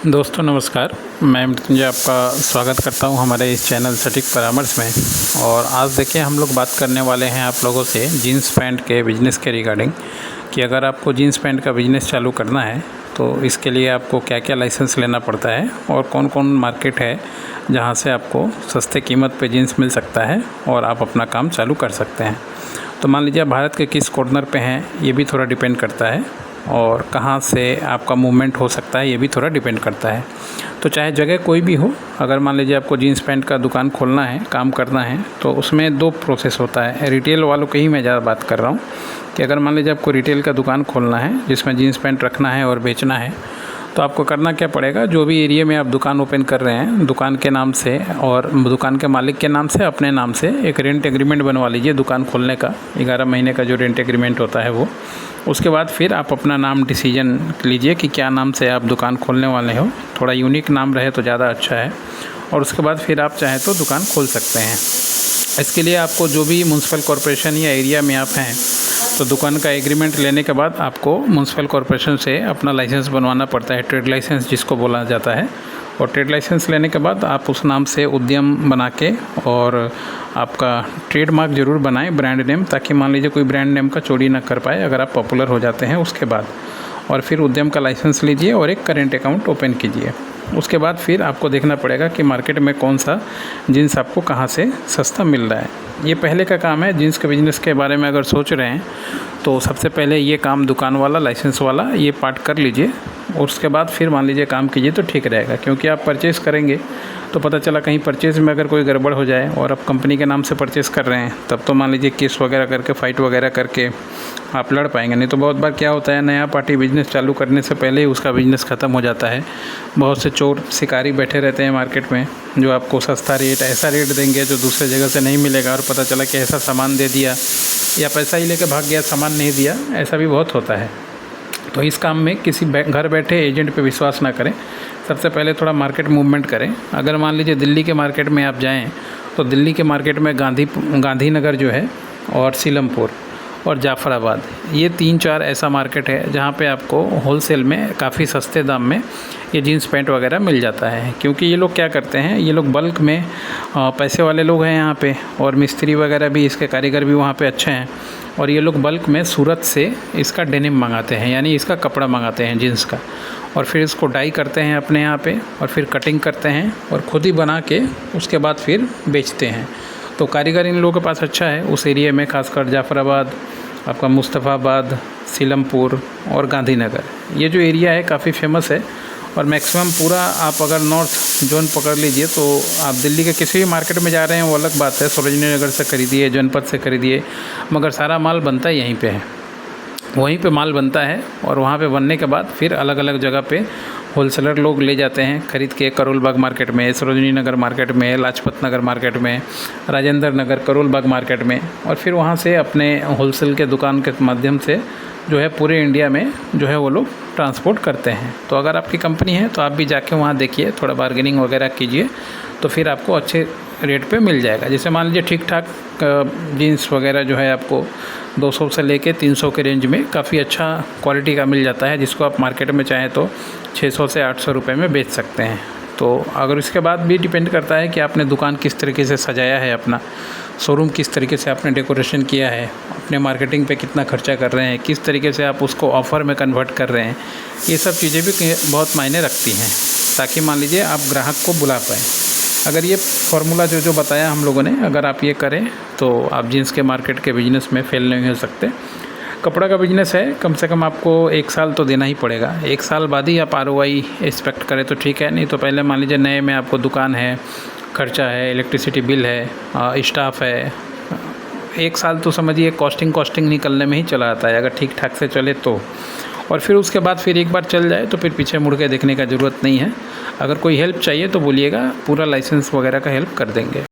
दोस्तों नमस्कार, मैं मृत्युंजय आपका स्वागत करता हूं हमारे इस चैनल सटीक परामर्श में। और आज देखिए हम लोग बात करने वाले हैं आप लोगों से जीन्स पैंट के बिज़नेस के रिगार्डिंग कि अगर आपको जीन्स पैंट का बिज़नेस चालू करना है तो इसके लिए आपको क्या क्या लाइसेंस लेना पड़ता है और कौन कौन मार्केट है जहां से आपको सस्ते कीमत पे जीन्स मिल सकता है और आप अपना काम चालू कर सकते हैं। तो मान लीजिए भारत के किस कॉर्नर पे हैं ये भी थोड़ा डिपेंड करता है, और कहाँ से आपका मूवमेंट हो सकता है ये भी थोड़ा डिपेंड करता है। तो चाहे जगह कोई भी हो, अगर मान लीजिए आपको जीन्स पैंट का दुकान खोलना है, काम करना है, तो उसमें दो प्रोसेस होता है। रिटेल वालों की ही मैं ज़्यादा बात कर रहा हूँ कि अगर मान लीजिए आपको रिटेल का दुकान खोलना है जिसमें जीन्स पैंट रखना है और बेचना है, तो आपको करना क्या पड़ेगा, जो भी एरिया में आप दुकान ओपन कर रहे हैं दुकान के नाम से और दुकान के मालिक के नाम से अपने नाम से एक रेंट एग्रीमेंट बनवा लीजिए दुकान खोलने का। 11 महीने का जो रेंट एग्रीमेंट होता है वो, उसके बाद फिर आप अपना नाम डिसीजन लीजिए कि क्या नाम से आप दुकान खोलने वाले हो। थोड़ा यूनिक नाम रहे तो ज़्यादा अच्छा है, और उसके बाद फिर आप चाहें तो दुकान खोल सकते हैं। इसके लिए आपको जो भी म्यूनसिपल कॉरपोरेशन या एरिया में आप हैं, तो दुकान का एग्रीमेंट लेने के बाद आपको म्यूनसिपल कॉरपोरेशन से अपना लाइसेंस बनवाना पड़ता है, ट्रेड लाइसेंस जिसको बोला जाता है। और ट्रेड लाइसेंस लेने के बाद आप उस नाम से उद्यम बना के और आपका ट्रेडमार्क ज़रूर बनाएं, ब्रांड नेम, ताकि मान लीजिए कोई ब्रांड नेम का चोरी ना कर पाए अगर आप पॉपुलर हो जाते हैं उसके बाद। और फिर उद्यम का लाइसेंस लीजिए और एक करेंट अकाउंट ओपन कीजिए। उसके बाद फिर आपको देखना पड़ेगा कि मार्केट में कौन सा जीन्स आपको कहाँ से सस्ता मिल रहा है। ये पहले का काम है। जीन्स के बिज़नेस के बारे में अगर सोच रहे हैं तो सबसे पहले ये काम दुकान वाला, लाइसेंस वाला, ये पार्ट कर लीजिए। और उसके बाद फिर मान लीजिए काम कीजिए तो ठीक रहेगा, क्योंकि आप परचेज़ करेंगे तो पता चला कहीं परचेज़ में अगर कोई गड़बड़ हो जाए और आप कंपनी के नाम से परचेज़ कर रहे हैं, तब तो मान लीजिए केस वगैरह करके, फ़ाइट वगैरह करके आप लड़ पाएंगे। नहीं तो बहुत बार क्या होता है, नया पार्टी बिज़नेस चालू करने से पहले ही उसका बिज़नेस ख़त्म हो जाता है। बहुत से चोर शिकारी बैठे रहते हैं मार्केट में जो आपको सस्ता रेट, ऐसा रेट देंगे जो दूसरे जगह से नहीं मिलेगा, और पता चला कि ऐसा सामान दे दिया या पैसा ही लेके भाग गया, सामान नहीं दिया। ऐसा भी बहुत होता है। तो इस काम में किसी घर बैठे एजेंट पे विश्वास ना करें। सबसे पहले थोड़ा मार्केट मूवमेंट करें। अगर मान लीजिए दिल्ली के मार्केट में आप जाएं तो दिल्ली के मार्केट में गांधीनगर जो है, और सीलमपुर और जाफ़राबाद, ये 3-4 ऐसा मार्केट है जहाँ पे आपको होलसेल में काफ़ी सस्ते दाम में ये जीन्स पैंट वगैरह मिल जाता है। क्योंकि ये लोग क्या करते हैं, ये लोग बल्क में, पैसे वाले लोग हैं यहाँ पे, और मिस्त्री वगैरह भी, इसके कारीगर भी वहाँ पे अच्छे हैं, और ये लोग बल्क में सूरत से इसका डेनिम मंगाते हैं, यानी इसका कपड़ा मंगाते हैं जीन्स का, और फिर इसको डाई करते हैं अपने यहाँ पे, और फिर कटिंग करते हैं और ख़ुद ही बना के उसके बाद फिर बेचते हैं। तो कारीगर इन लोगों के पास अच्छा है उस एरिया में, खासकर जाफ़राबाद, आपका मुस्तफ़ाबाद, सीलमपुर और गांधीनगर, ये जो एरिया है काफ़ी फेमस है। और मैक्सिमम पूरा आप अगर नॉर्थ जोन पकड़ लीजिए तो आप दिल्ली के किसी भी मार्केट में जा रहे हैं वो अलग बात है, सरोजनी नगर से खरीदिए, जनपद से खरीदिए, मगर सारा माल बनता ही यहीं पे है, वहीं पे माल बनता है। और वहाँ पे बनने के बाद फिर अलग अलग जगह पे होलसेलर लोग ले जाते हैं खरीद के, करोल बाग मार्केट में, सरोजनी नगर मार्केट में, लाजपत नगर मार्केट में, राजेंद्र नगर, करोल बाग मार्केट में, और फिर वहाँ से अपने होलसेल के दुकान के माध्यम से जो है पूरे इंडिया में जो है वो लोग ट्रांसपोर्ट करते हैं। तो अगर आपकी कंपनी है तो आप भी जाके वहाँ देखिए, थोड़ा बार्गेनिंग वगैरह कीजिए, तो फिर आपको अच्छे रेट पे मिल जाएगा। जैसे मान लीजिए ठीक ठाक जीन्स वगैरह जो है आपको 200 से लेके 300 के रेंज में काफ़ी अच्छा क्वालिटी का मिल जाता है, जिसको आप मार्केट में चाहें तो 600 से 800 रुपये में बेच सकते हैं। तो अगर इसके बाद भी डिपेंड करता है कि आपने दुकान किस तरीके से सजाया है, अपना शोरूम किस तरीके से आपने डेकोरेशन किया है, अपने मार्केटिंग पे कितना खर्चा कर रहे हैं, किस तरीके से आप उसको ऑफ़र में कन्वर्ट कर रहे हैं, ये सब चीज़ें भी बहुत मायने रखती हैं, ताकि मान लीजिए आप ग्राहक को बुला पाएँ। अगर ये फार्मूला जो बताया हम लोगों ने, अगर आप ये करें तो आप जीन्स के मार्केट के बिज़नेस में फेल नहीं हो सकते। कपड़ा का बिज़नेस है, कम से कम आपको 1 साल तो देना ही पड़ेगा। 1 साल बाद ही आप ROI एक्सपेक्ट करें तो ठीक है, नहीं तो पहले मान लीजिए नए में आपको दुकान है, खर्चा है, इलेक्ट्रिसिटी बिल है, स्टाफ है, 1 साल तो समझिए कॉस्टिंग निकलने में ही चला आता है, अगर ठीक ठाक से चले तो। और फिर उसके बाद फिर एक बार चल जाए तो फिर पीछे मुड़ के देखने का ज़रूरत नहीं है। अगर कोई हेल्प चाहिए तो बोलिएगा, पूरा लाइसेंस वगैरह का हेल्प कर देंगे।